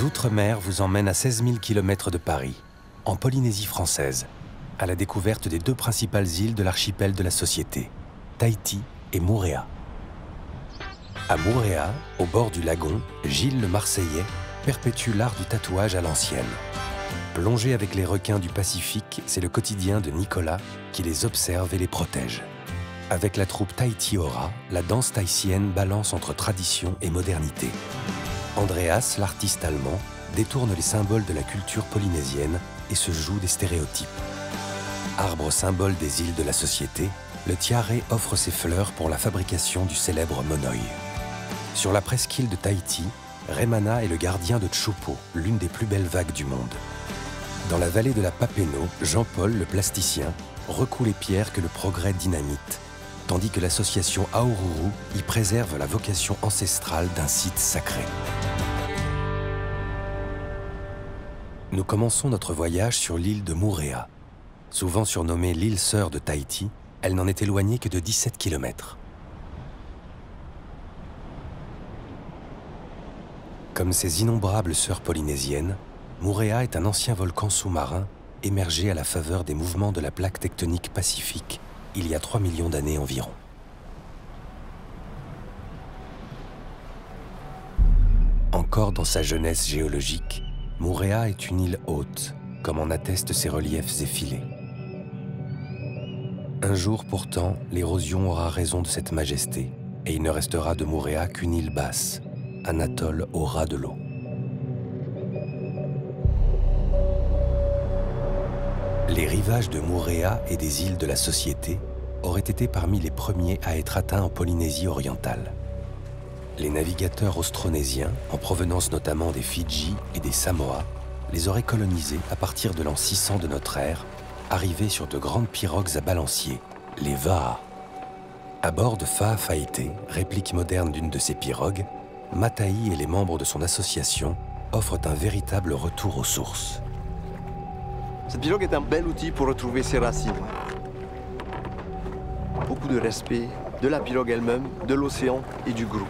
D'outre-mer vous emmène à 16 000 km de Paris, en Polynésie française, à la découverte des deux principales îles de l'archipel de la Société, Tahiti et Moorea. À Moorea, au bord du lagon, Gilles le Marseillais perpétue l'art du tatouage à l'ancienne. Plongé avec les requins du Pacifique, c'est le quotidien de Nicolas qui les observe et les protège. Avec la troupe Tahiti Aura, la danse tahitienne balance entre tradition et modernité. Andreas, l'artiste allemand, détourne les symboles de la culture polynésienne et se joue des stéréotypes. Arbre symbole des îles de la Société, le tiare offre ses fleurs pour la fabrication du célèbre monoï. Sur la presqu'île de Tahiti, Remana est le gardien de Tchopo, l'une des plus belles vagues du monde. Dans la vallée de la Papineau, Jean-Paul, le plasticien, recoue les pierres que le progrès dynamite, tandis que l'association Aururu y préserve la vocation ancestrale d'un site sacré. Nous commençons notre voyage sur l'île de Moorea. Souvent surnommée l'île sœur de Tahiti, elle n'en est éloignée que de 17 km. Comme ses innombrables sœurs polynésiennes, Moorea est un ancien volcan sous-marin émergé à la faveur des mouvements de la plaque tectonique pacifique il y a 3 millions d'années environ. Encore dans sa jeunesse géologique, Moorea est une île haute, comme en attestent ses reliefs effilés. Un jour pourtant, l'érosion aura raison de cette majesté, et il ne restera de Moorea qu'une île basse, un atoll au ras de l'eau. Les rivages de Moorea et des îles de la Société auraient été parmi les premiers à être atteints en Polynésie orientale. Les navigateurs austronésiens, en provenance notamment des Fidji et des Samoa, les auraient colonisés à partir de l'an 600 de notre ère, arrivés sur de grandes pirogues à balancier, les Va'a. À bord de Fa'afafite, réplique moderne d'une de ces pirogues, Matahi et les membres de son association offrent un véritable retour aux sources. Cette pirogue est un bel outil pour retrouver ses racines. Beaucoup de respect de la pirogue elle-même, de l'océan et du groupe.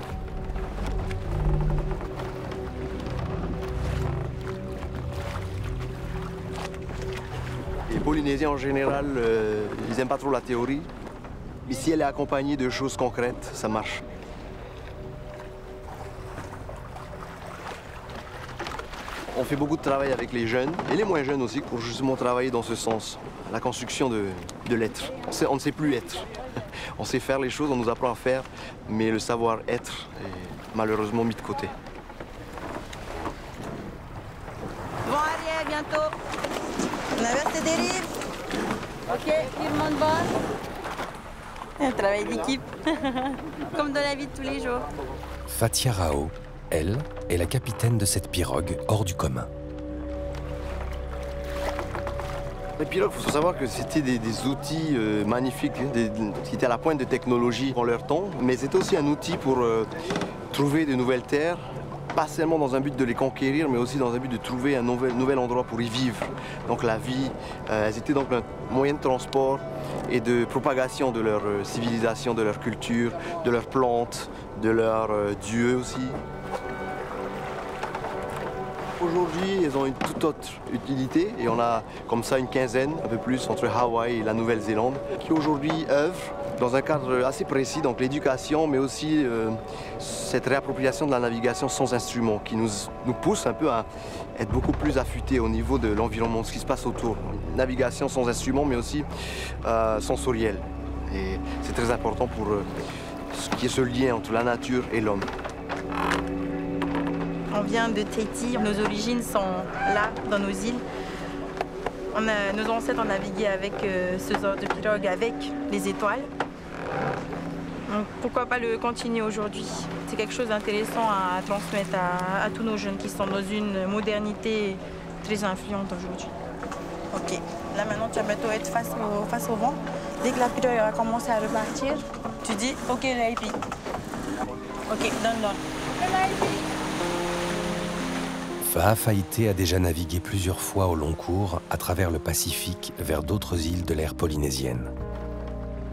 Les Polynésiens en général, ils n'aiment pas trop la théorie. Mais si elle est accompagnée de choses concrètes, ça marche. On fait beaucoup de travail avec les jeunes, et les moins jeunes aussi, pour justement travailler dans ce sens, la construction de l'être. On ne sait plus être. On sait faire les choses, on nous apprend à faire, mais le savoir-être est malheureusement mis de côté. Bon, allez, à bientôt. On inverse les dérives. Ok, tout le monde bon. Un travail d'équipe, comme dans la vie de tous les jours. Fatia Rao, elle, est la capitaine de cette pirogue hors du commun. Les pirogues, il faut savoir que c'était des outils magnifiques, qui étaient à la pointe de technologie en leur temps, mais c'était aussi un outil pour trouver de nouvelles terres, pas seulement dans un but de les conquérir, mais aussi dans un but de trouver un nouvel endroit pour y vivre. Donc la vie, elles étaient donc un moyen de transport et de propagation de leur civilisation, de leur culture, de leurs plantes, de leurs dieux aussi. Aujourd'hui, elles ont une toute autre utilité et on a comme ça une quinzaine, un peu plus, entre Hawaï et la Nouvelle-Zélande, qui aujourd'hui œuvrent dans un cadre assez précis, donc l'éducation, mais aussi cette réappropriation de la navigation sans instruments, qui nous pousse un peu à être beaucoup plus affûtés au niveau de l'environnement, ce qui se passe autour. Une navigation sans instruments, mais aussi sensorielle. Et c'est très important pour ce qui est ce lien entre la nature et l'homme. On vient de Tahiti, nos origines sont là, dans nos îles. Nos ancêtres ont navigué avec ce genre de pirogue, avec les étoiles. Donc, pourquoi pas le continuer aujourd'hui? C'est quelque chose d'intéressant à transmettre à tous nos jeunes qui sont dans une modernité très influente aujourd'hui. Ok, là maintenant tu vas bientôt être face au vent. Dès que la pirogue va commencer à repartir, tu dis ok l'AIP. Ok, donne. Fa'afafite a déjà navigué plusieurs fois au long cours à travers le Pacifique vers d'autres îles de l'ère polynésienne.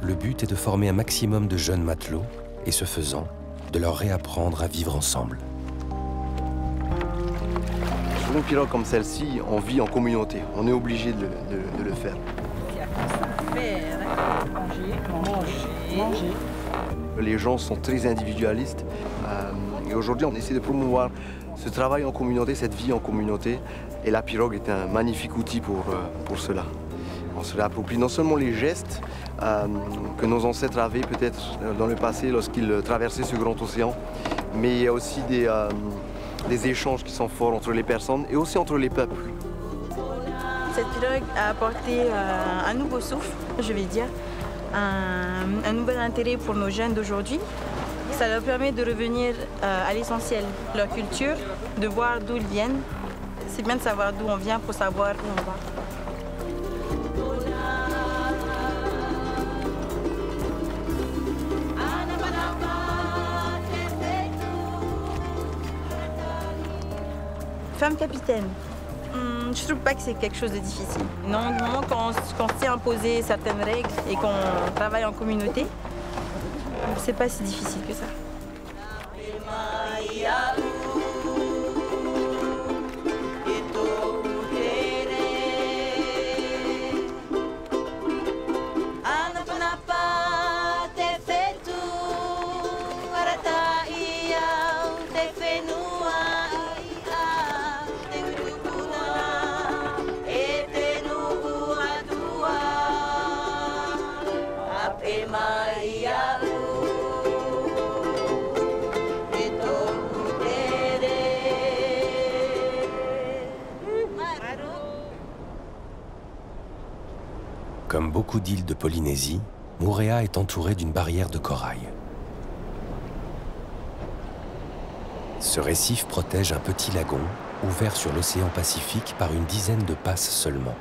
Le but est de former un maximum de jeunes matelots et, ce faisant, de leur réapprendre à vivre ensemble. Sur une pirogue comme celle-ci, on vit en communauté. On est obligé de le faire. Manger. Les gens sont très individualistes. Et aujourd'hui, on essaie de promouvoir ce travail en communauté, cette vie en communauté. Et la pirogue est un magnifique outil pour cela. On se réapproprie non seulement les gestes que nos ancêtres avaient peut-être dans le passé lorsqu'ils traversaient ce grand océan, mais il y a aussi des échanges qui sont forts entre les personnes et aussi entre les peuples. Cette pirogue a apporté un nouveau souffle, je vais dire, un nouvel intérêt pour nos jeunes d'aujourd'hui. Ça leur permet de revenir à l'essentiel, leur culture, de voir d'où ils viennent. C'est bien de savoir d'où on vient pour savoir où on va. Femme capitaine, je trouve pas que c'est quelque chose de difficile. Non, du moment qu'on sait imposer certaines règles et qu'on travaille en communauté, c'est pas si difficile que ça. Comme beaucoup d'îles de Polynésie, Moorea est entourée d'une barrière de corail. Ce récif protège un petit lagon ouvert sur l'océan Pacifique par une dizaine de passes seulement.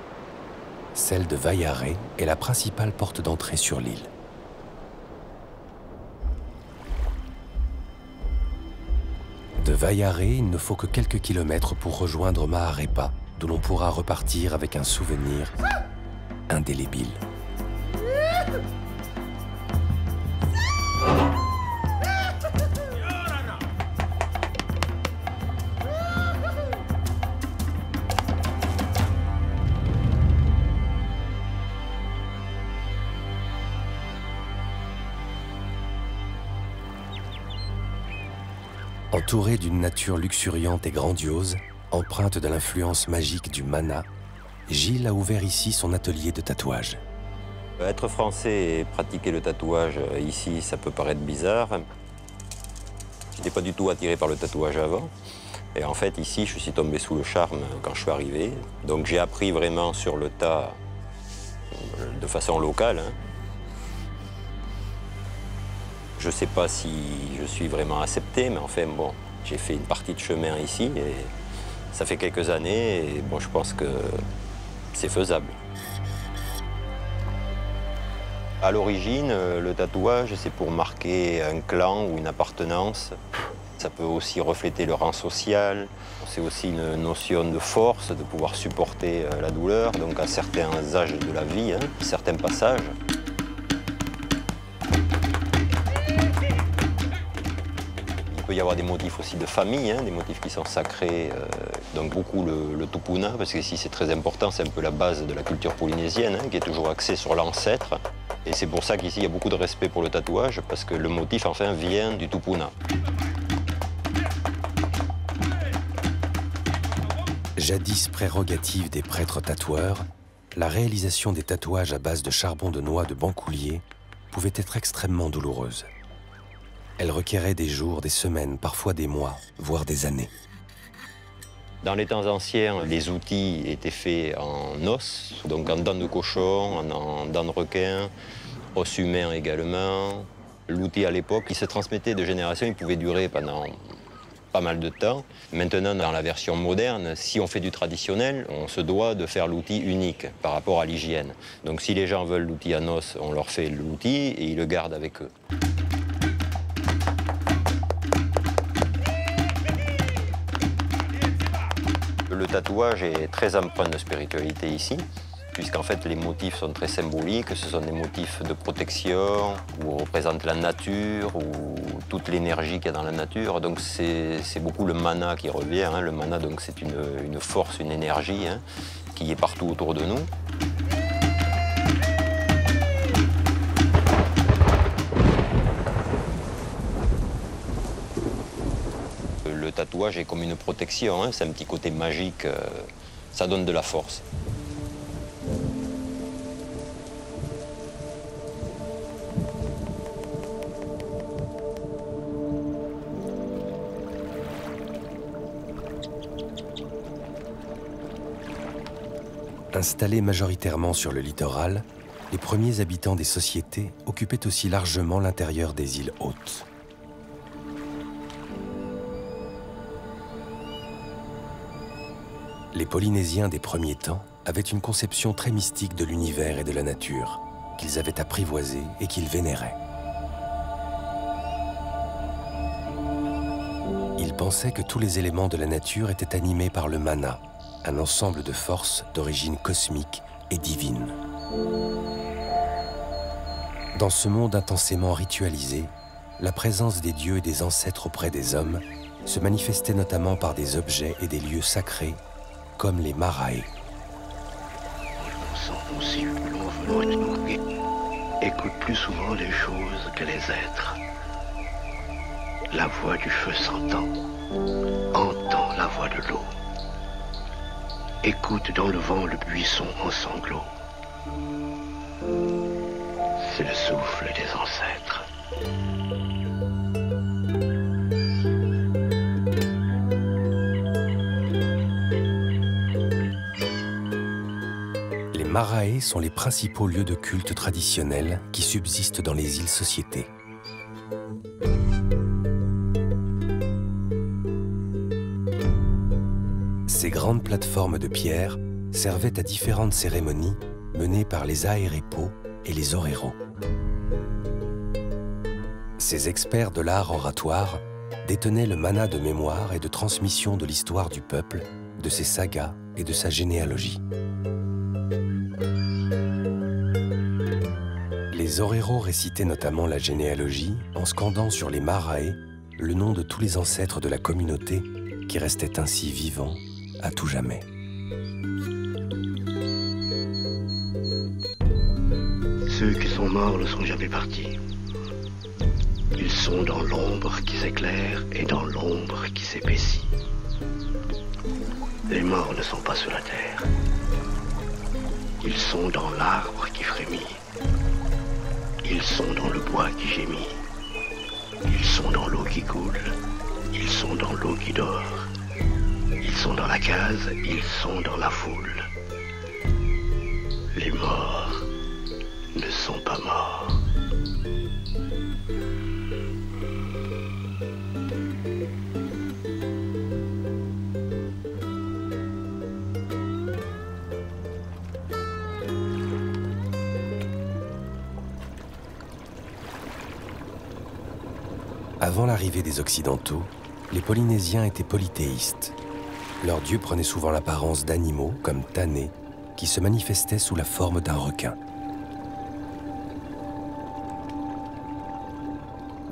Celle de Waiare est la principale porte d'entrée sur l'île. De Waiare, il ne faut que quelques kilomètres pour rejoindre Maharepa, d'où l'on pourra repartir avec un souvenir indélébile. Entouré d'une nature luxuriante et grandiose, empreinte de l'influence magique du mana, Gilles a ouvert ici son atelier de tatouage. Être français et pratiquer le tatouage ici, ça peut paraître bizarre. Je n'étais pas du tout attiré par le tatouage avant. Et en fait, ici, je suis tombé sous le charme quand je suis arrivé. Donc j'ai appris vraiment sur le tas, de façon locale. Je ne sais pas si je suis vraiment accepté, mais enfin, bon, j'ai fait une partie de chemin ici et ça fait quelques années et bon, je pense que c'est faisable. À l'origine, le tatouage, c'est pour marquer un clan ou une appartenance. Ça peut aussi refléter le rang social. C'est aussi une notion de force, de pouvoir supporter la douleur, donc à certains âges de la vie, certains passages. Il peut y avoir des motifs aussi de famille, des motifs qui sont sacrés, donc beaucoup le tupuna, parce qu'ici c'est très important, c'est un peu la base de la culture polynésienne, qui est toujours axée sur l'ancêtre. Et c'est pour ça qu'ici il y a beaucoup de respect pour le tatouage, parce que le motif enfin vient du tupuna. Jadis prérogative des prêtres tatoueurs, la réalisation des tatouages à base de charbon de noix de Bancoulier pouvait être extrêmement douloureuse. Elle requérait des jours, des semaines, parfois des mois, voire des années. Dans les temps anciens, les outils étaient faits en os, donc en dents de cochon, en dents de requin, os humain également. L'outil à l'époque, il se transmettait de génération, il pouvait durer pendant pas mal de temps. Maintenant, dans la version moderne, si on fait du traditionnel, on se doit de faire l'outil unique par rapport à l'hygiène. Donc si les gens veulent l'outil en os, on leur fait l'outil et ils le gardent avec eux. Le tatouage est très empreint de spiritualité ici. puisqu'en fait les motifs sont très symboliques, ce sont des motifs de protection, où on représente la nature, ou toute l'énergie qu'il y a dans la nature. Donc c'est beaucoup le mana qui revient, hein. Le mana, donc c'est une force, une énergie, hein, qui est partout autour de nous. Le tatouage est comme une protection, hein, c'est un petit côté magique, ça donne de la force. Installés majoritairement sur le littoral, les premiers habitants des sociétés occupaient aussi largement l'intérieur des îles hautes. Les Polynésiens des premiers temps avaient une conception très mystique de l'univers et de la nature, qu'ils avaient apprivoisée et qu'ils vénéraient. Ils pensaient que tous les éléments de la nature étaient animés par le mana, un ensemble de forces d'origine cosmique et divine. Dans ce monde intensément ritualisé, la présence des dieux et des ancêtres auprès des hommes se manifestait notamment par des objets et des lieux sacrés, comme les marae. Écoute plus souvent les choses que les êtres. La voix du feu s'entend, entend la voix de l'eau. Écoute dans le vent le buisson en sanglots. C'est le souffle des ancêtres. Les marae sont les principaux lieux de culte traditionnels qui subsistent dans les îles Sociétés. Ces grandes plateformes de pierre servaient à différentes cérémonies menées par les aérepo et les oreros. Ces experts de l'art oratoire détenaient le mana de mémoire et de transmission de l'histoire du peuple, de ses sagas et de sa généalogie. Les oreros récitaient notamment la généalogie en scandant sur les marae le nom de tous les ancêtres de la communauté qui restaient ainsi vivants à tout jamais. Ceux qui sont morts ne sont jamais partis. Ils sont dans l'ombre qui s'éclaire et dans l'ombre qui s'épaissit. Les morts ne sont pas sur la terre. Ils sont dans l'arbre qui frémit. Ils sont dans le bois qui gémit. Ils sont dans l'eau qui coule. Ils sont dans l'eau qui dort. Ils sont dans la case, ils sont dans la foule. Les morts ne sont pas morts. Avant l'arrivée des Occidentaux, les Polynésiens étaient polythéistes. Leurs dieux prenaient souvent l'apparence d'animaux, comme Tané, qui se manifestaient sous la forme d'un requin.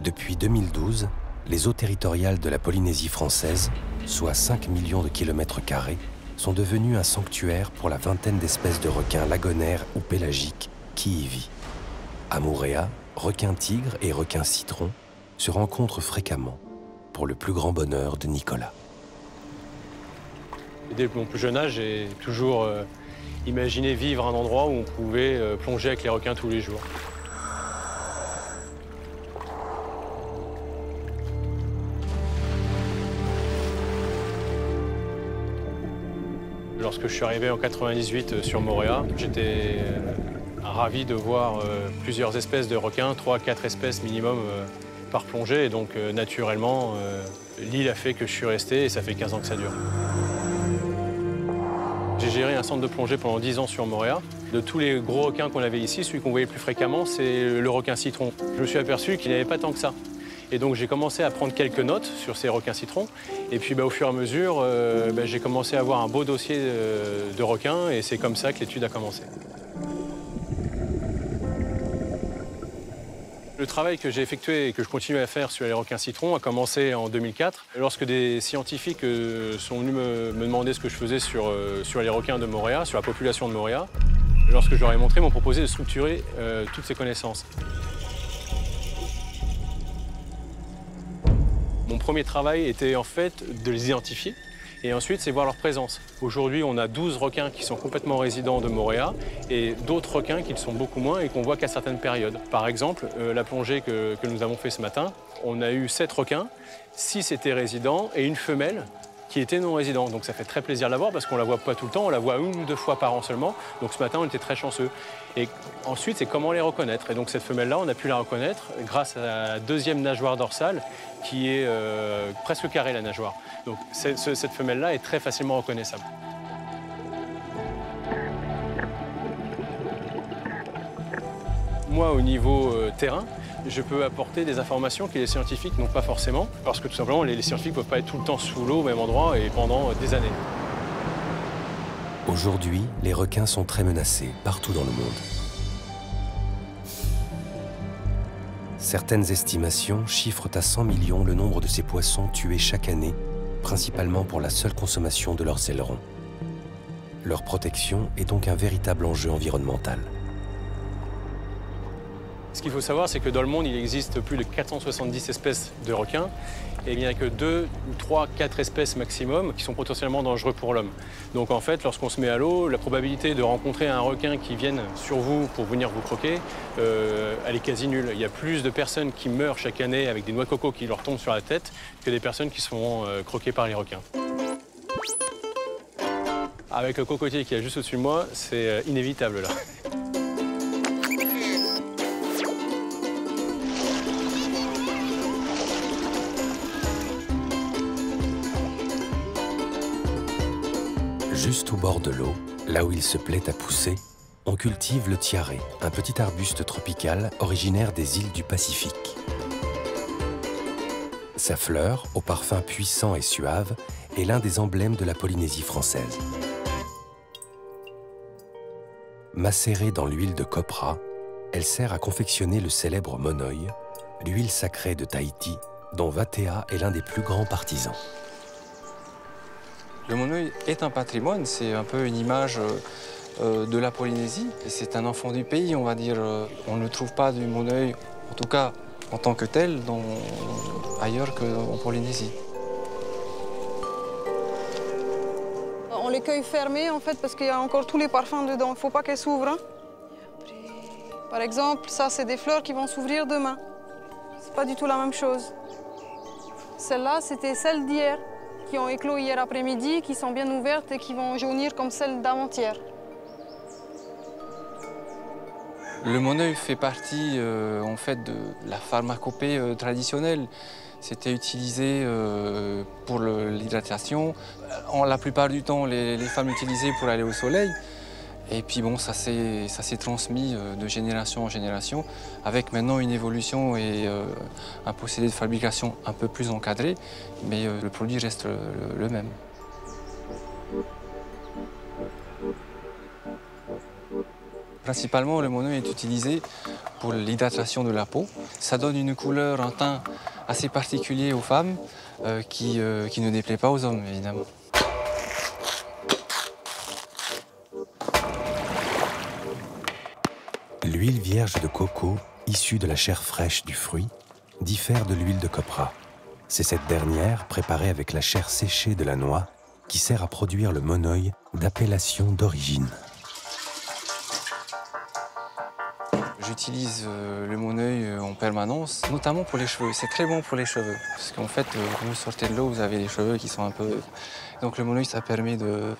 Depuis 2012, les eaux territoriales de la Polynésie française, soit 5 millions de kilomètres carrés, sont devenues un sanctuaire pour la vingtaine d'espèces de requins lagonaires ou pélagiques qui y vivent. À Moorea, requins-tigres et requins-citrons se rencontrent fréquemment, pour le plus grand bonheur de Nicolas. Dès mon plus jeune âge, j'ai toujours imaginé vivre à un endroit où on pouvait plonger avec les requins tous les jours. Lorsque je suis arrivé en 98 sur Moorea, j'étais ravi de voir plusieurs espèces de requins, 3-4 espèces minimum par plongée. Et donc naturellement, l'île a fait que je suis resté et ça fait 15 ans que ça dure. J'ai géré un centre de plongée pendant 10 ans sur Moorea. De tous les gros requins qu'on avait ici, celui qu'on voyait le plus fréquemment, c'est le requin citron. Je me suis aperçu qu'il n'y avait pas tant que ça. Et donc j'ai commencé à prendre quelques notes sur ces requins citrons. Et puis au fur et à mesure, j'ai commencé à avoir un beau dossier de requins et c'est comme ça que l'étude a commencé. Le travail que j'ai effectué et que je continue à faire sur les requins citrons a commencé en 2004, lorsque des scientifiques sont venus me demander ce que je faisais sur les requins de Moorea, sur la population de Moorea. Lorsque je leur ai montré, ils m'ont proposé de structurer toutes ces connaissances. Mon premier travail était en fait de les identifier et ensuite c'est voir leur présence. Aujourd'hui, on a 12 requins qui sont complètement résidents de Moorea et d'autres requins qui le sont beaucoup moins et qu'on voit qu'à certaines périodes. Par exemple, la plongée que nous avons fait ce matin, on a eu 7 requins, 6 étaient résidents et une femelle qui était non résident. Donc ça fait très plaisir de la voir parce qu'on ne la voit pas tout le temps, on la voit 1 ou 2 fois par an seulement. Donc ce matin, on était très chanceux. Et ensuite, c'est comment les reconnaître. Et donc cette femelle-là, on a pu la reconnaître grâce à la deuxième nageoire dorsale qui est presque carrée, la nageoire. Donc cette femelle-là est très facilement reconnaissable. Moi, au niveau terrain, je peux apporter des informations que les scientifiques n'ont pas forcément, parce que tout simplement, les scientifiques ne peuvent pas être tout le temps sous l'eau au même endroit et pendant des années. Aujourd'hui, les requins sont très menacés partout dans le monde. Certaines estimations chiffrent à 100 millions le nombre de ces poissons tués chaque année, principalement pour la seule consommation de leurs ailerons. Leur protection est donc un véritable enjeu environnemental. Ce qu'il faut savoir, c'est que dans le monde, il existe plus de 470 espèces de requins et il n'y a que 2, 3, 4 espèces maximum qui sont potentiellement dangereux pour l'homme. Donc en fait, lorsqu'on se met à l'eau, la probabilité de rencontrer un requin qui vienne sur vous pour venir vous croquer, elle est quasi nulle. Il y a plus de personnes qui meurent chaque année avec des noix de coco qui leur tombent sur la tête que des personnes qui se font croquer par les requins. Avec le cocotier qui est juste au-dessus de moi, c'est inévitable là. Juste au bord de l'eau, là où il se plaît à pousser, on cultive le tiaré, un petit arbuste tropical originaire des îles du Pacifique. Sa fleur, au parfum puissant et suave, est l'un des emblèmes de la Polynésie française. Macérée dans l'huile de copra, elle sert à confectionner le célèbre monoï, l'huile sacrée de Tahiti, dont Vatea est l'un des plus grands partisans. Le monoï est un patrimoine, c'est un peu une image de la Polynésie. C'est un enfant du pays, on va dire. On ne trouve pas du monoï, en tout cas en tant que tel, ailleurs qu'en Polynésie. On les cueille fermées en fait parce qu'il y a encore tous les parfums dedans. Il ne faut pas qu'elles s'ouvrent. Hein. Par exemple, ça c'est des fleurs qui vont s'ouvrir demain. C'est pas du tout la même chose. Celle-là, c'était celle d'hier, qui ont éclos hier après-midi, qui sont bien ouvertes et qui vont jaunir comme celles d'avant-hier. Le monoï fait partie en fait de la pharmacopée traditionnelle. C'était utilisé pour l'hydratation. La plupart du temps, les femmes l'utilisaient pour aller au soleil. Et puis bon, ça s'est transmis de génération en génération, avec maintenant une évolution et un procédé de fabrication un peu plus encadré, mais le produit reste le même. Principalement, le monoï est utilisé pour l'hydratation de la peau. Ça donne une couleur, un teint assez particulier aux femmes qui ne déplaît pas aux hommes, évidemment. L'huile vierge de coco, issue de la chair fraîche du fruit, diffère de l'huile de copra. C'est cette dernière, préparée avec la chair séchée de la noix, qui sert à produire le monoï d'appellation d'origine. J'utilise le monoï en permanence, notamment pour les cheveux. C'est très bon pour les cheveux, parce qu'en fait, quand vous sortez de l'eau, vous avez les cheveux qui sont un peu... Donc le monoï, ça permet de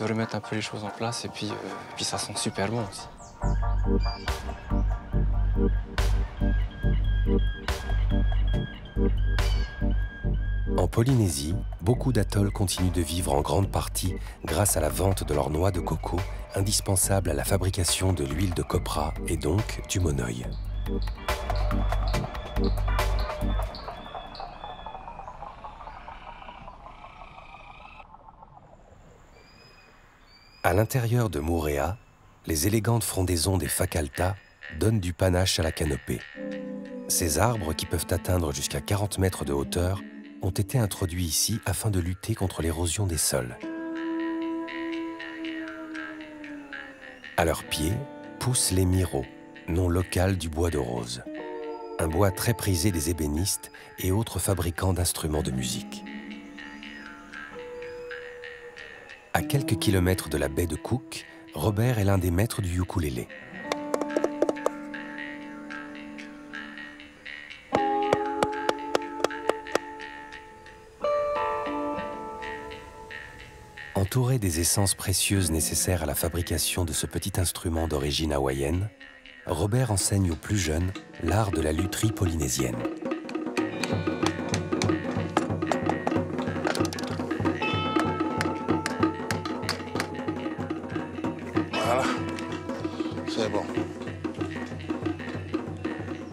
remettre un peu les choses en place, et puis ça sent super bon aussi. En Polynésie, beaucoup d'atolls continuent de vivre en grande partie grâce à la vente de leurs noix de coco, indispensables à la fabrication de l'huile de copra et donc du monoï. À l'intérieur de Moorea, les élégantes frondaisons des Facalta donnent du panache à la canopée. Ces arbres, qui peuvent atteindre jusqu'à 40 mètres de hauteur, ont été introduits ici afin de lutter contre l'érosion des sols. À leurs pieds poussent les miros, nom local du bois de rose, un bois très prisé des ébénistes et autres fabricants d'instruments de musique. À quelques kilomètres de la baie de Cook, Robert est l'un des maîtres du ukulélé. Entouré des essences précieuses nécessaires à la fabrication de ce petit instrument d'origine hawaïenne, Robert enseigne aux plus jeunes l'art de la lutherie polynésienne. Voilà, c'est bon.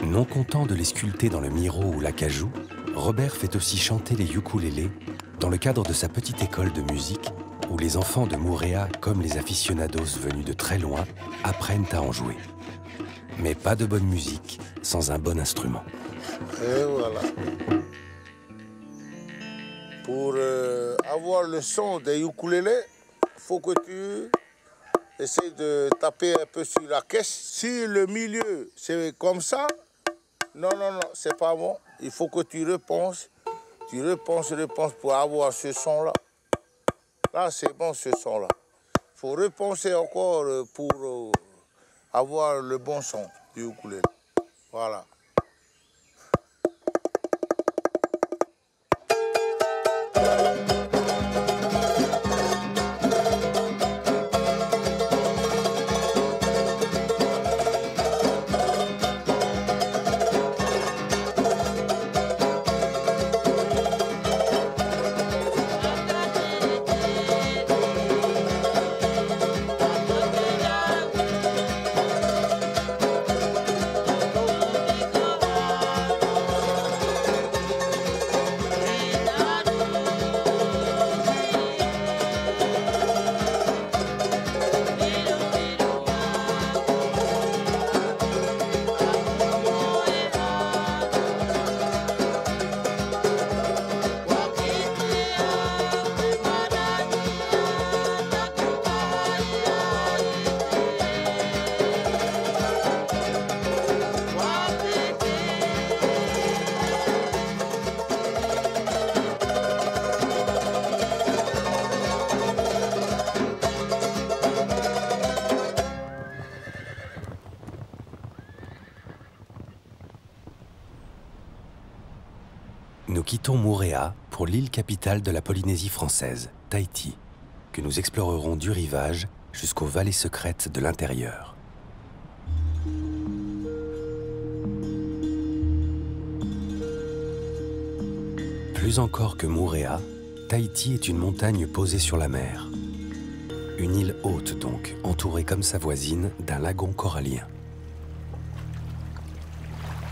Non content de les sculpter dans le miro ou l'acajou, Robert fait aussi chanter les ukulélés dans le cadre de sa petite école de musique où les enfants de Moorea, comme les aficionados venus de très loin, apprennent à en jouer. Mais pas de bonne musique sans un bon instrument. Et voilà. Pour avoir le son des ukulélés, il faut que tu essaies de taper un peu sur la caisse. Si le milieu, c'est comme ça, non, c'est pas bon. Il faut que tu repenses pour avoir ce son-là. Là, c'est bon, ce son-là. Il faut repenser encore pour avoir le bon son du ukulélé. Voilà. Nous quittons Moorea pour l'île capitale de la Polynésie française, Tahiti, que nous explorerons du rivage jusqu'aux vallées secrètes de l'intérieur. Plus encore que Moorea, Tahiti est une montagne posée sur la mer. Une île haute donc, entourée comme sa voisine d'un lagon corallien.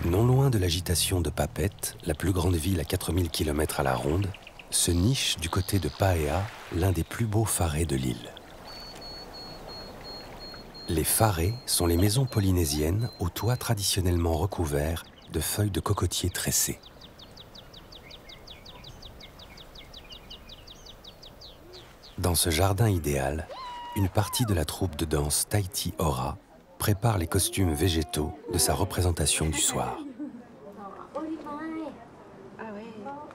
Non loin de l'agitation de Papeete, la plus grande ville à 4000 km à la ronde, se niche du côté de Paea l'un des plus beaux wharés de l'île. Les wharés sont les maisons polynésiennes aux toits traditionnellement recouverts de feuilles de cocotier tressées. Dans ce jardin idéal, une partie de la troupe de danse Tahiti Ora prépare les costumes végétaux de sa représentation du soir.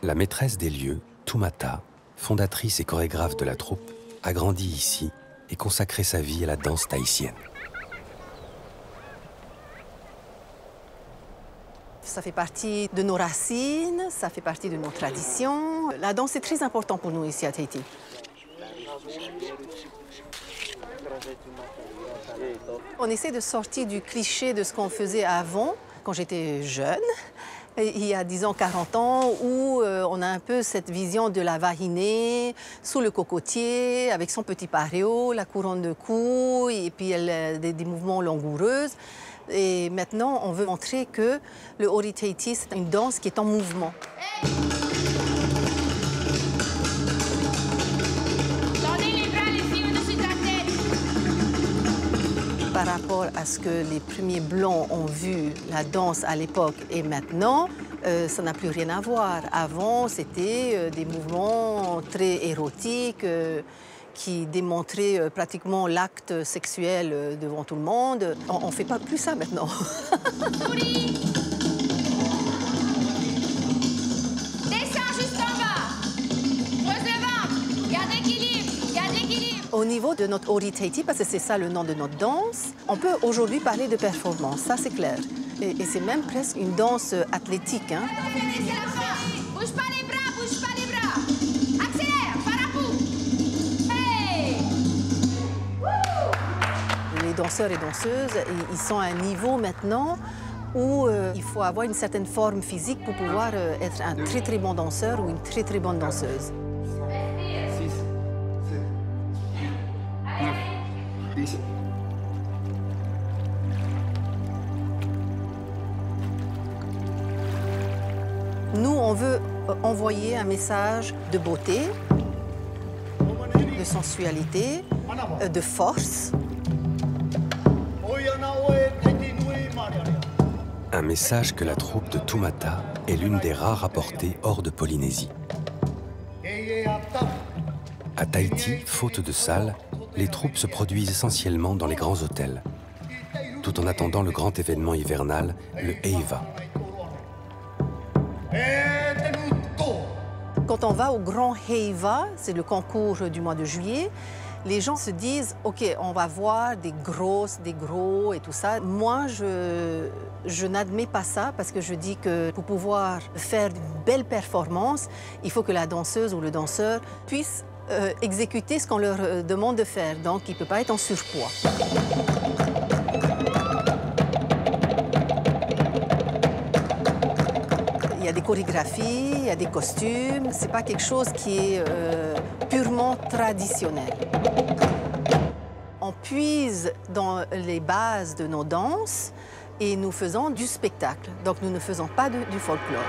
La maîtresse des lieux, Tumata, fondatrice et chorégraphe de la troupe, a grandi ici et consacré sa vie à la danse tahitienne. Ça fait partie de nos racines, ça fait partie de nos traditions. La danse est très importante pour nous ici à Tahiti. On essaie de sortir du cliché de ce qu'on faisait avant, quand j'étais jeune, il y a disons 40 ans, où on a un peu cette vision de la vahinée, sous le cocotier, avec son petit pareo, la couronne de cou, et puis des mouvements langoureux. Et maintenant, on veut montrer que le Ori Tahiti, c'est une danse qui est en mouvement. Par rapport à ce que les premiers Blancs ont vu la danse à l'époque et maintenant, ça n'a plus rien à voir. Avant, c'était des mouvements très érotiques qui démontraient pratiquement l'acte sexuel devant tout le monde. On ne fait pas plus ça maintenant. Au niveau de notre Ori Tahiti, parce que c'est ça le nom de notre danse, on peut aujourd'hui parler de performance, ça c'est clair. Et c'est même presque une danse athlétique. Hein. Bouge pas les bras, bouge pas les bras. Accélère, parapou. Hey! Les danseurs et danseuses, ils sont à un niveau maintenant où il faut avoir une certaine forme physique pour pouvoir être un très très bon danseur ou une très très bonne danseuse. Nous, on veut envoyer un message de beauté, de sensualité, de force. Un message que la troupe de Tumata est l'une des rares à porter hors de Polynésie. À Tahiti, faute de salles, les troupes se produisent essentiellement dans les grands hôtels, tout en attendant le grand événement hivernal, le Heiva. Quand on va au Grand Heiva, c'est le concours du mois de juillet, les gens se disent « Ok, on va voir des grosses, des gros et tout ça ». Moi, je n'admets pas ça parce que je dis que pour pouvoir faire une belle performance, il faut que la danseuse ou le danseur puisse exécuter ce qu'on leur demande de faire. Donc, il ne peut pas être en surpoids. Il y a des chorégraphies, il y a des costumes. Ce n'est pas quelque chose qui est purement traditionnel. On puise dans les bases de nos danses et nous faisons du spectacle. Donc, nous ne faisons pas du folklore.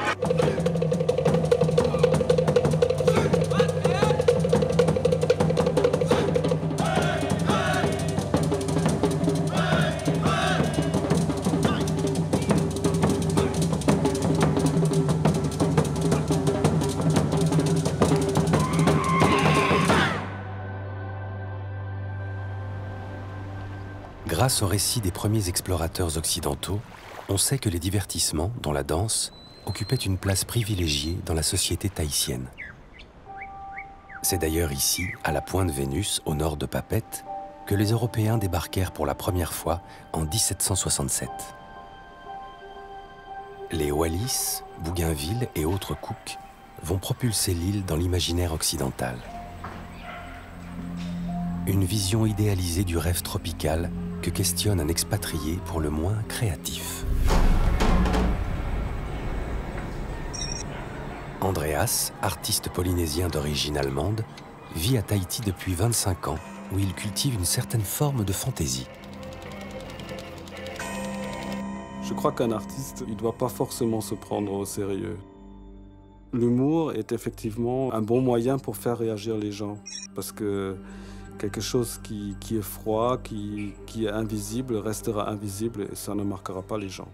Grâce au récit des premiers explorateurs occidentaux, on sait que les divertissements, dont la danse, occupaient une place privilégiée dans la société tahitienne. C'est d'ailleurs ici, à la pointe Vénus, au nord de Papeete, que les Européens débarquèrent pour la première fois en 1767. Les Wallis, Bougainville et autres Cook vont propulser l'île dans l'imaginaire occidental. Une vision idéalisée du rêve tropical que questionne un expatrié pour le moins créatif. Andreas, artiste polynésien d'origine allemande, vit à Tahiti depuis 25 ans, où il cultive une certaine forme de fantaisie. Je crois qu'un artiste, il ne doit pas forcément se prendre au sérieux. L'humour est effectivement un bon moyen pour faire réagir les gens, parce que quelque chose qui est froid, qui est invisible, restera invisible et ça ne marquera pas les gens.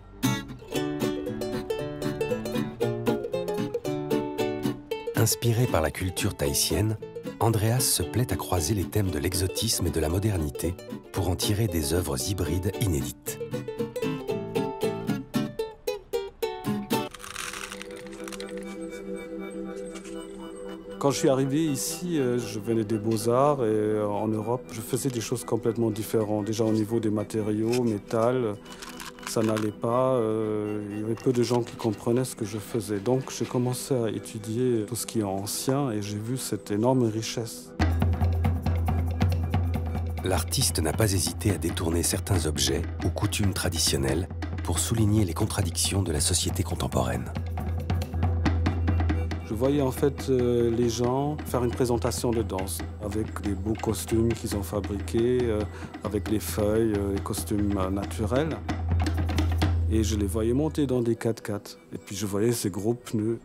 Inspiré par la culture tahitienne, Andreas se plaît à croiser les thèmes de l'exotisme et de la modernité pour en tirer des œuvres hybrides inédites. Quand je suis arrivé ici, je venais des Beaux-Arts et en Europe, je faisais des choses complètement différentes. Déjà au niveau des matériaux, métal, ça n'allait pas. Il y avait peu de gens qui comprenaient ce que je faisais. Donc j'ai commencé à étudier tout ce qui est ancien et j'ai vu cette énorme richesse. L'artiste n'a pas hésité à détourner certains objets ou coutumes traditionnelles pour souligner les contradictions de la société contemporaine. Je voyais en fait les gens faire une présentation de danse avec des beaux costumes qu'ils ont fabriqués, avec les feuilles, les costumes naturels. Et je les voyais monter dans des 4x4. Et puis je voyais ces gros pneus.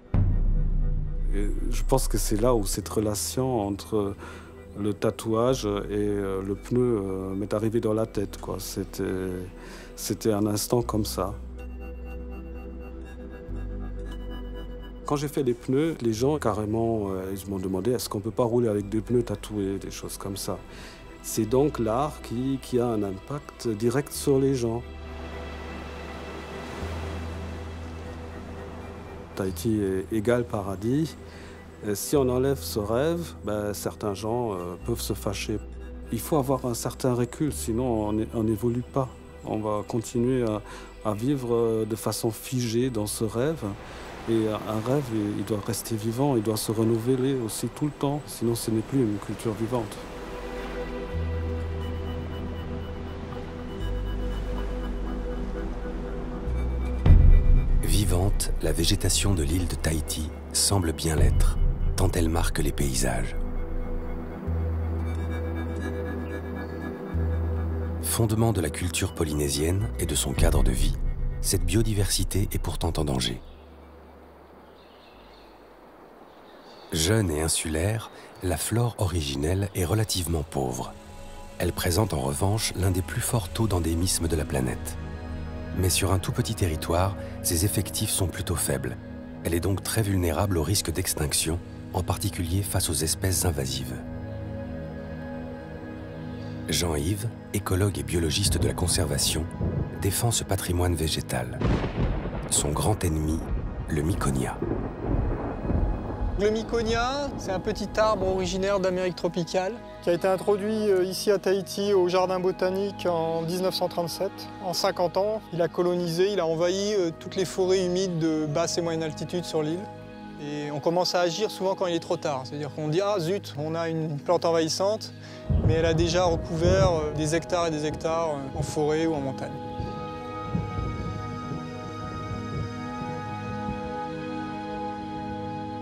Et je pense que c'est là où cette relation entre le tatouage et le pneu m'est arrivée dans la tête, quoi. C'était un instant comme ça. Quand j'ai fait les pneus, les gens carrément ils m'ont demandé est-ce qu'on ne peut pas rouler avec des pneus tatoués, des choses comme ça. C'est donc l'art qui a un impact direct sur les gens. Tahiti est égal paradis. Et si on enlève ce rêve, certains gens peuvent se fâcher. Il faut avoir un certain recul, sinon on n'évolue pas. On va continuer à vivre de façon figée dans ce rêve. Et un rêve, il doit rester vivant, il doit se renouveler aussi tout le temps, sinon ce n'est plus une culture vivante. Vivante, la végétation de l'île de Tahiti semble bien l'être, tant elle marque les paysages. Fondement de la culture polynésienne et de son cadre de vie, cette biodiversité est pourtant en danger. Jeune et insulaire, la flore originelle est relativement pauvre. Elle présente en revanche l'un des plus forts taux d'endémisme de la planète. Mais sur un tout petit territoire, ses effectifs sont plutôt faibles. Elle est donc très vulnérable au risque d'extinction, en particulier face aux espèces invasives. Jean-Yves, écologue et biologiste de la conservation, défend ce patrimoine végétal. Son grand ennemi, le miconia. Le miconia, c'est un petit arbre originaire d'Amérique tropicale qui a été introduit ici à Tahiti au jardin botanique en 1937. En 50 ans, il a colonisé, il a envahi toutes les forêts humides de basse et moyenne altitude sur l'île. Et on commence à agir souvent quand il est trop tard. C'est-à-dire qu'on dit « Ah zut, on a une plante envahissante », mais elle a déjà recouvert des hectares et des hectares en forêt ou en montagne.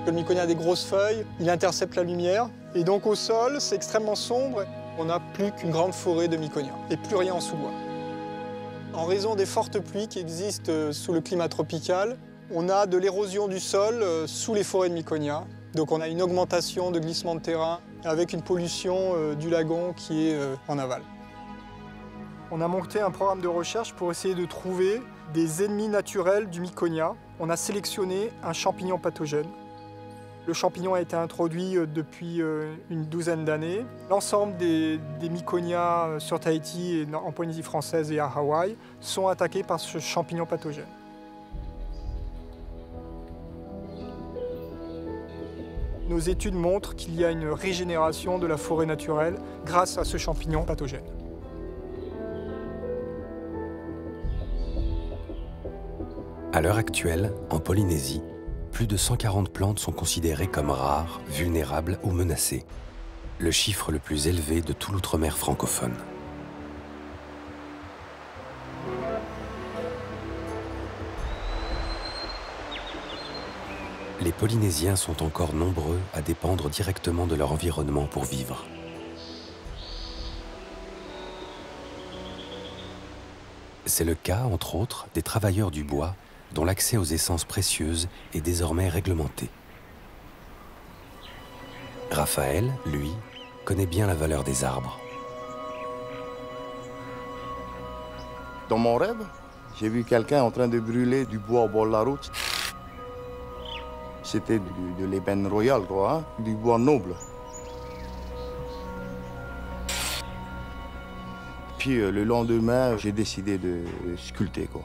Le miconia a des grosses feuilles, il intercepte la lumière. Et donc au sol, c'est extrêmement sombre. On n'a plus qu'une grande forêt de miconia et plus rien en sous-bois. En raison des fortes pluies qui existent sous le climat tropical, on a de l'érosion du sol sous les forêts de miconia. Donc on a une augmentation de glissement de terrain avec une pollution du lagon qui est en aval. On a monté un programme de recherche pour essayer de trouver des ennemis naturels du miconia. On a sélectionné un champignon pathogène. Le champignon a été introduit depuis une douzaine d'années. L'ensemble des miconias sur Tahiti, et en Polynésie française et à Hawaï sont attaqués par ce champignon pathogène. Nos études montrent qu'il y a une régénération de la forêt naturelle grâce à ce champignon pathogène. À l'heure actuelle, en Polynésie, plus de 140 plantes sont considérées comme rares, vulnérables ou menacées. Le chiffre le plus élevé de tout l'outre-mer francophone. Les Polynésiens sont encore nombreux à dépendre directement de leur environnement pour vivre. C'est le cas, entre autres, des travailleurs du bois, dont l'accès aux essences précieuses est désormais réglementé. Raphaël, lui, connaît bien la valeur des arbres. Dans mon rêve, j'ai vu quelqu'un en train de brûler du bois au bord de la route. C'était de l'ébène royal, quoi, hein, du bois noble. Puis le lendemain, j'ai décidé de sculpter, quoi.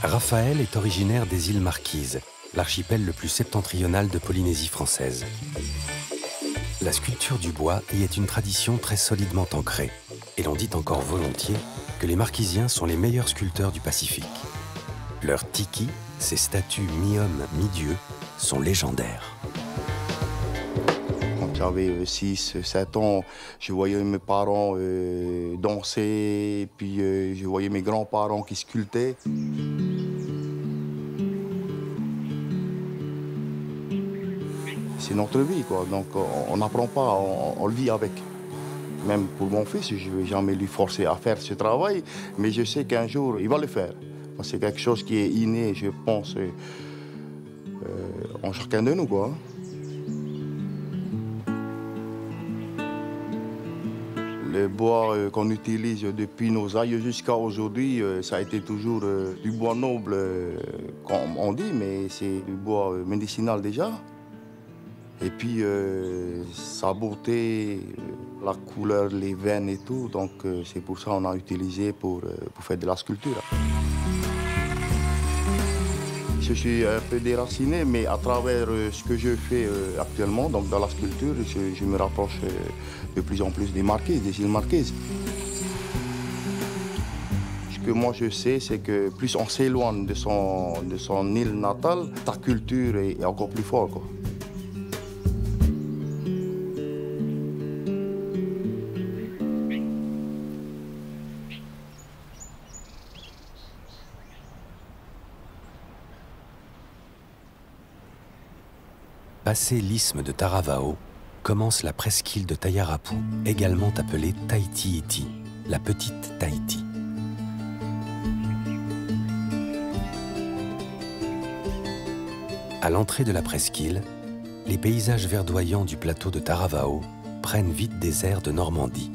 Raphaël est originaire des îles Marquises, l'archipel le plus septentrional de Polynésie française. La sculpture du bois y est une tradition très solidement ancrée, et l'on dit encore volontiers que les Marquisiens sont les meilleurs sculpteurs du Pacifique. Leurs tiki, ces statues mi-hommes, mi-dieux, sont légendaires. Quand j'avais 6, 7 ans, je voyais mes parents danser, puis je voyais mes grands-parents qui sculptaient. C'est notre vie, quoi. Donc on n'apprend pas, on le vit avec. Même pour mon fils, je ne vais jamais lui forcer à faire ce travail, mais je sais qu'un jour, il va le faire. C'est quelque chose qui est inné, je pense, en chacun de nous, quoi. Le bois qu'on utilise depuis nos aïeux jusqu'à aujourd'hui, ça a été toujours du bois noble, comme on dit, mais c'est du bois médicinal déjà. Et puis, sa beauté, la couleur, les veines et tout, donc c'est pour ça qu'on a utilisé pour faire de la sculpture. Je suis un peu déraciné, mais à travers ce que je fais actuellement, donc dans la sculpture, je me rapproche de plus en plus des Marquises, des îles Marquises. Ce que moi je sais, c'est que plus on s'éloigne de son île natale, ta culture est encore plus forte, quoi. Passé l'isthme de Taravao, commence la presqu'île de Tayarapu, également appelée Tahiti-Iti, la petite Tahiti. À l'entrée de la presqu'île, les paysages verdoyants du plateau de Taravao prennent vite des airs de Normandie.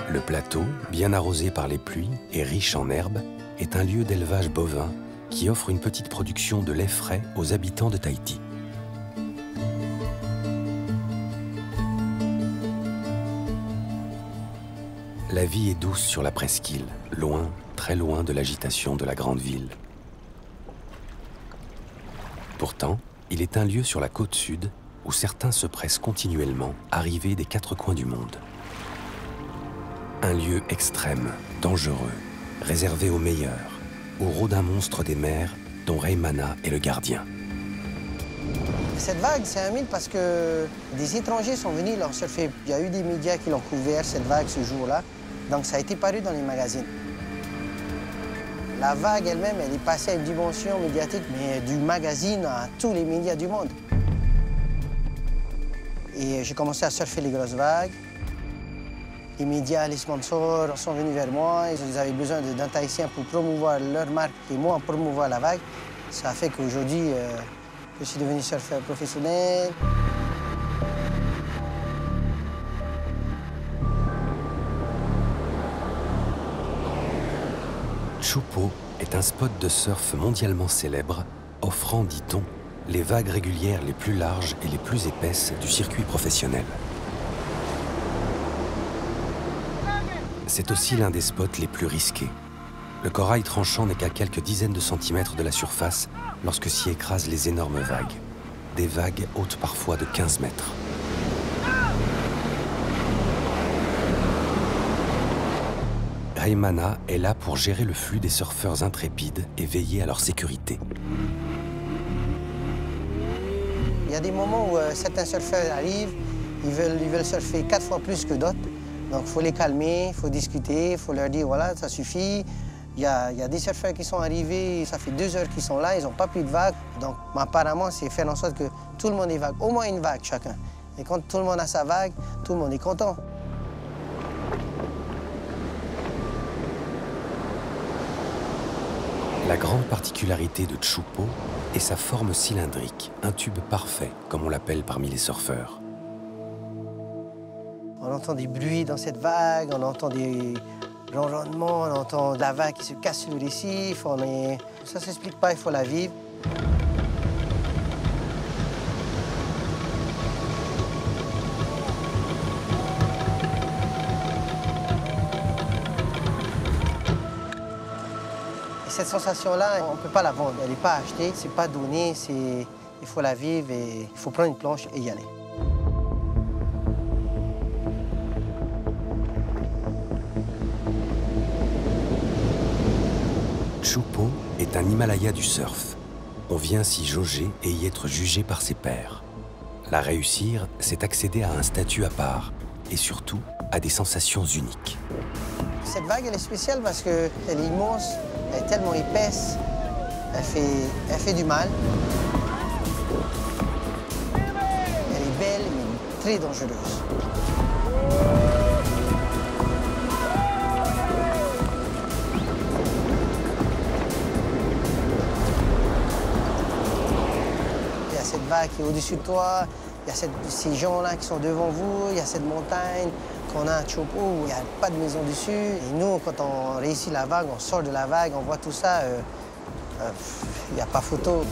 Le plateau, bien arrosé par les pluies et riche en herbes, est un lieu d'élevage bovin qui offre une petite production de lait frais aux habitants de Tahiti. La vie est douce sur la presqu'île, loin, très loin de l'agitation de la grande ville. Pourtant, il est un lieu sur la côte sud où certains se pressent continuellement, arrivés des quatre coins du monde. Un lieu extrême, dangereux, réservé aux meilleurs, au rôle d'un monstre des mers dont Raymana est le gardien. Cette vague, c'est un mythe parce que des étrangers sont venus l'en surfer. Il y a eu des médias qui l'ont couvert, cette vague, ce jour-là. Donc ça a été paru dans les magazines. La vague elle-même, elle est passée à une dimension médiatique, mais du magazine à tous les médias du monde. Et j'ai commencé à surfer les grosses vagues. Les médias, les sponsors sont venus vers moi. Ils avaient besoin d'un Tahitien pour promouvoir leur marque et moi promouvoir la vague. Ça a fait qu'aujourd'hui, je suis devenu surfeur professionnel. Chupo est un spot de surf mondialement célèbre, offrant, dit-on, les vagues régulières les plus larges et les plus épaisses du circuit professionnel. C'est aussi l'un des spots les plus risqués. Le corail tranchant n'est qu'à quelques dizaines de centimètres de la surface lorsque s'y écrasent les énormes vagues. Des vagues hautes parfois de 15 mètres. Raymana est là pour gérer le flux des surfeurs intrépides et veiller à leur sécurité. Il y a des moments où certains surfeurs arrivent, ils veulent surfer 4 fois plus que d'autres. Donc il faut les calmer, il faut discuter, il faut leur dire voilà, ça suffit. Il y a des surfeurs qui sont arrivés, ça fait 2 heures qu'ils sont là, ils n'ont pas pris de vague. Donc apparemment, c'est faire en sorte que tout le monde ait vague, au moins une vague chacun. Et quand tout le monde a sa vague, tout le monde est content. La grande particularité de Chupo est sa forme cylindrique, un tube parfait, comme on l'appelle parmi les surfeurs. On entend des bruits dans cette vague, on entend des ronronnements, on entend la vague qui se casse sur le récif. Ça ne s'explique pas, il faut la vivre. Et cette sensation-là, on ne peut pas la vendre, elle n'est pas achetée, c'est pas donné, il faut la vivre et il faut prendre une planche et y aller. Chupo est un Himalaya du surf. On vient s'y jauger et y être jugé par ses pairs. La réussir, c'est accéder à un statut à part et surtout à des sensations uniques. Cette vague, elle est spéciale parce qu'elle est immense, elle est tellement épaisse, elle fait du mal. très dangereuse. Il y a cette vague qui est au-dessus de toi, il y a ces gens-là qui sont devant vous, il y a cette montagne qu'on a un chopo où il n'y a pas de maison dessus. Et nous, quand on réussit la vague, on sort de la vague, on voit tout ça, il n'y a pas photo.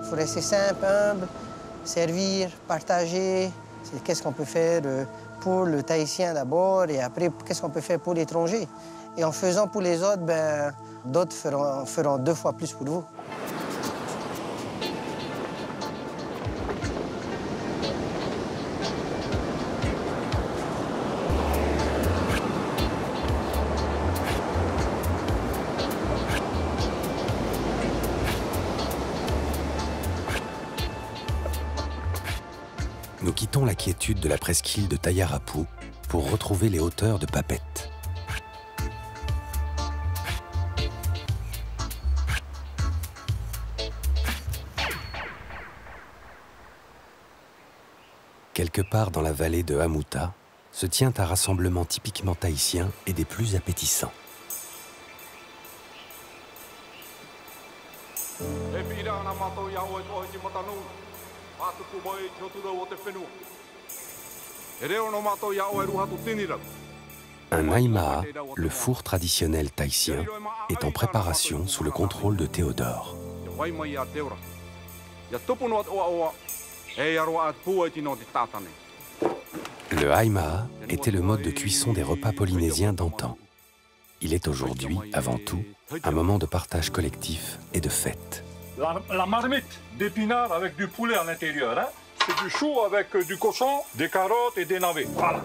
Il faut rester simple, humble, servir, partager. C'est qu'est-ce qu'on peut faire pour le Tahitien d'abord et après, qu'est-ce qu'on peut faire pour l'étranger. Et en faisant pour les autres, ben, d'autres feront 2 fois plus pour vous. Nous quittons la quiétude de la presqu'île de Tayarapu pour retrouver les hauteurs de Papeete. Quelque part dans la vallée de Hamuta se tient un rassemblement typiquement tahitien et des plus appétissants. Un aimaa, le four traditionnel tahitien, est en préparation sous le contrôle de Théodore. Le aimaa était le mode de cuisson des repas polynésiens d'antan. Il est aujourd'hui, avant tout, un moment de partage collectif et de fête. La marmite d'épinards avec du poulet à l'intérieur, hein? C'est du chou avec du cochon, des carottes et des navets. Voilà.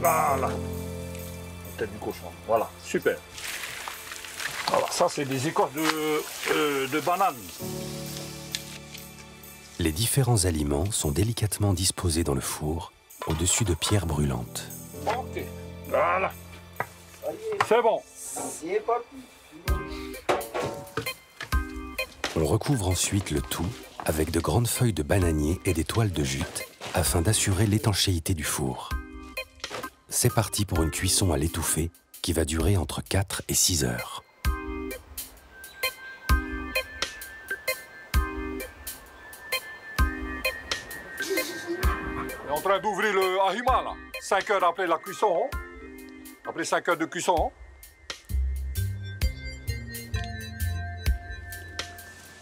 Voilà. Tête du cochon. Voilà, super. Voilà, ça c'est des écorces de banane. Les différents aliments sont délicatement disposés dans le four, au-dessus de pierres brûlantes. Ok, voilà. C'est bon. C'est parti. On recouvre ensuite le tout avec de grandes feuilles de bananier et des toiles de jute afin d'assurer l'étanchéité du four. C'est parti pour une cuisson à l'étouffée qui va durer entre 4 et 6 heures. On est en train d'ouvrir le ahima là. 5 heures après la cuisson. Hein? Après 5 heures de cuisson. Hein?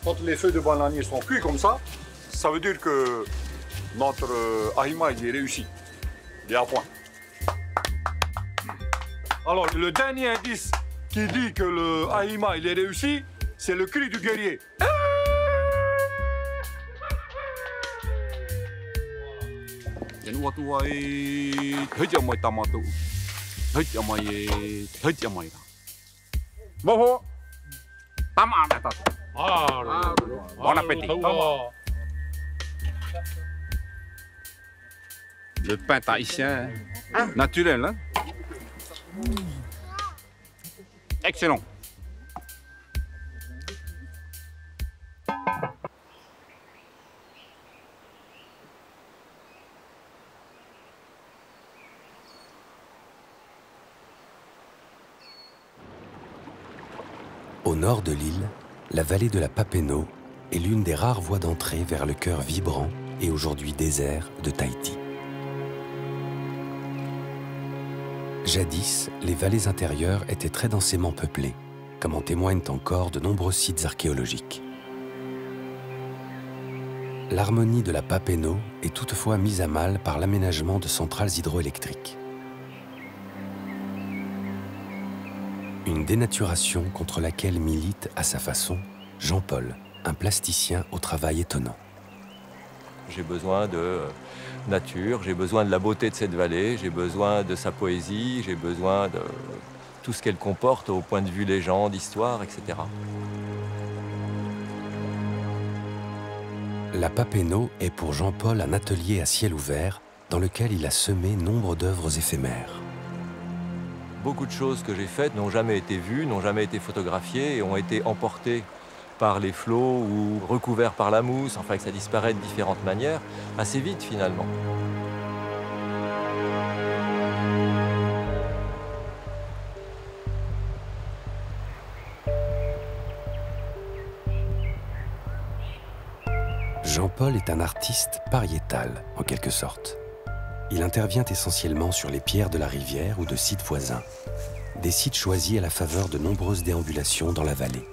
Quand les feuilles de bananier sont cuites comme ça veut dire que notre ahima il est réussi. Il est à point. Alors, le dernier indice qui dit que le ahima il est réussi, c'est le cri du guerrier. Bon, bon appétit. Le pain tahitien, naturel, hein? Excellent. Au nord de l'île, la vallée de la Papeeno est l'une des rares voies d'entrée vers le cœur vibrant et aujourd'hui désert de Tahiti. Jadis, les vallées intérieures étaient très densément peuplées, comme en témoignent encore de nombreux sites archéologiques. L'harmonie de la Papeeno est toutefois mise à mal par l'aménagement de centrales hydroélectriques. Une dénaturation contre laquelle milite, à sa façon, Jean-Paul, un plasticien au travail étonnant. J'ai besoin de nature, j'ai besoin de la beauté de cette vallée, j'ai besoin de sa poésie, j'ai besoin de tout ce qu'elle comporte au point de vue légende, histoire, etc. La Papeeno est pour Jean-Paul un atelier à ciel ouvert dans lequel il a semé nombre d'œuvres éphémères. Beaucoup de choses que j'ai faites n'ont jamais été vues, n'ont jamais été photographiées et ont été emportées par les flots ou recouvertes par la mousse, enfin que ça disparaît de différentes manières, assez vite finalement. Jean-Paul est un artiste pariétal, en quelque sorte. Il intervient essentiellement sur les pierres de la rivière ou de sites voisins, des sites choisis à la faveur de nombreuses déambulations dans la vallée.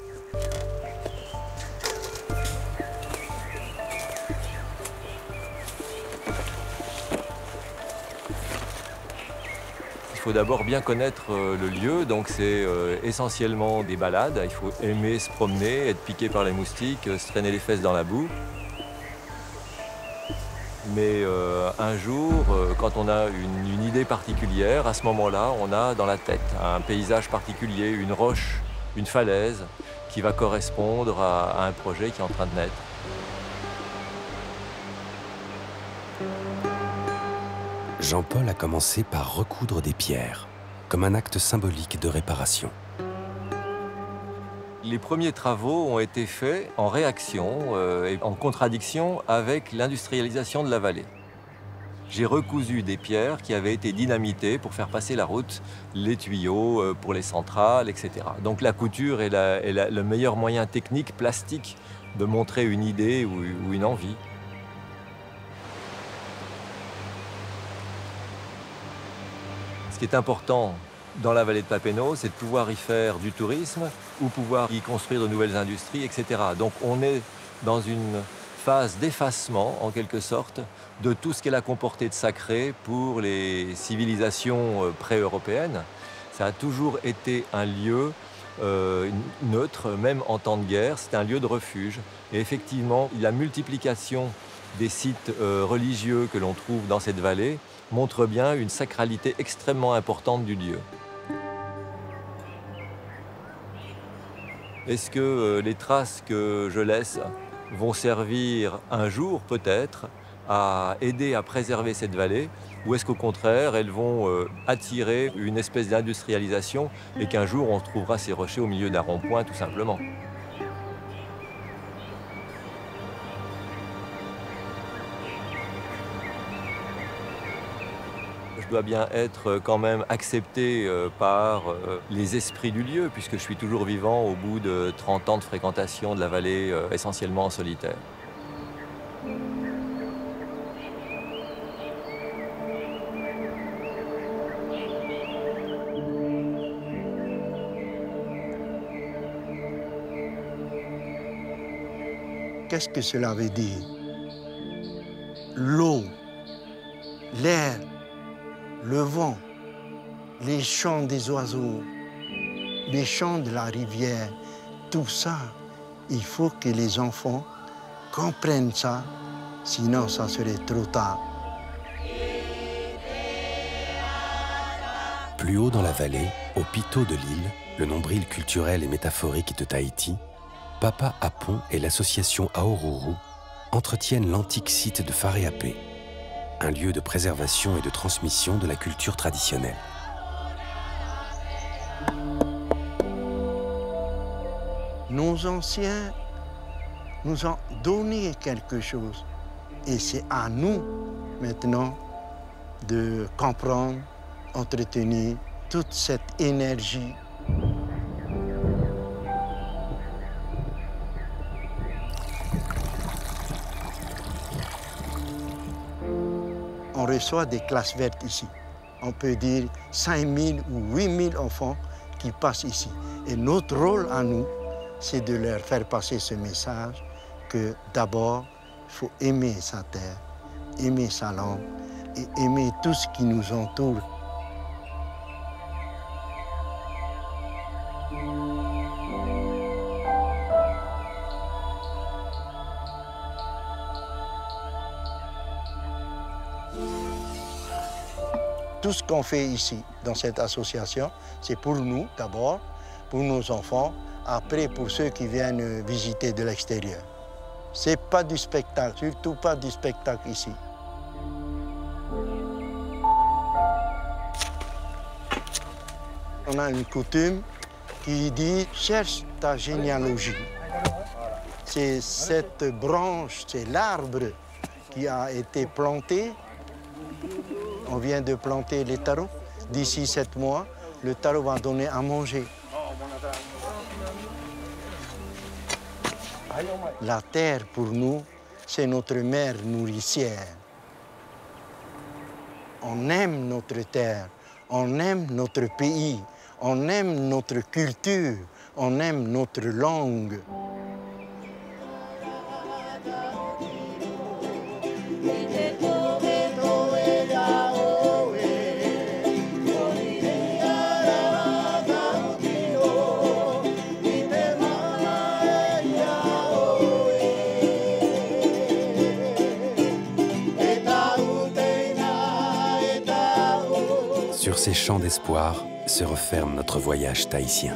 Il faut d'abord bien connaître le lieu, donc c'est essentiellement des balades. Il faut aimer se promener, être piqué par les moustiques, se traîner les fesses dans la boue. Mais un jour, quand on a une idée particulière, à ce moment-là, on a dans la tête un paysage particulier, une roche, une falaise, qui va correspondre à un projet qui est en train de naître. Jean-Paul a commencé par recoudre des pierres, comme un acte symbolique de réparation. Les premiers travaux ont été faits en réaction et en contradiction avec l'industrialisation de la vallée. J'ai recousu des pierres qui avaient été dynamitées pour faire passer la route, les tuyaux pour les centrales, etc. Donc la couture est le meilleur moyen technique, plastique, de montrer une idée ou une envie. Ce qui est important dans la vallée de Papenot, c'est de pouvoir y faire du tourisme ou pouvoir y construire de nouvelles industries, etc. Donc on est dans une phase d'effacement, en quelque sorte, de tout ce qu'elle a comporté de sacré pour les civilisations pré-européennes. Ça a toujours été un lieu neutre, même en temps de guerre, c'est un lieu de refuge. Et effectivement, la multiplication des sites religieux que l'on trouve dans cette vallée montre bien une sacralité extrêmement importante du lieu. Est-ce que les traces que je laisse vont servir un jour, peut-être, à aider à préserver cette vallée, ou est-ce qu'au contraire, elles vont attirer une espèce d'industrialisation et qu'un jour, on retrouvera ces rochers au milieu d'un rond-point, tout simplement? Je dois bien être quand même accepté par les esprits du lieu, puisque je suis toujours vivant au bout de 30 ans de fréquentation de la vallée, essentiellement en solitaire. Qu'est-ce que cela veut dire? L'eau, l'air, le vent, les chants des oiseaux, les chants de la rivière, tout ça, il faut que les enfants comprennent ça, sinon ça serait trop tard. Plus haut dans la vallée, au pitot de l'île, le nombril culturel et métaphorique de Tahiti, Papa Apon et l'association Aoruru entretiennent l'antique site de Fareapé, un lieu de préservation et de transmission de la culture traditionnelle. Nos anciens nous ont donné quelque chose et c'est à nous maintenant de comprendre, entretenir toute cette énergie. On reçoit des classes vertes ici. On peut dire 5000 ou 8000 enfants qui passent ici. Et notre rôle à nous, c'est de leur faire passer ce message que d'abord, il faut aimer sa terre, aimer sa langue et aimer tout ce qui nous entoure. Tout ce qu'on fait ici, dans cette association, c'est pour nous d'abord, pour nos enfants, après pour ceux qui viennent visiter de l'extérieur. C'est pas du spectacle, surtout pas du spectacle ici. On a une coutume qui dit « cherche ta généalogie ». C'est cette branche, c'est l'arbre qui a été planté. On vient de planter les tarots. D'ici 7 mois, le tarot va donner à manger. La terre, pour nous, c'est notre mère nourricière. On aime notre terre, on aime notre pays, on aime notre culture, on aime notre langue. Sur ces champs d'espoir se referme notre voyage tahitien.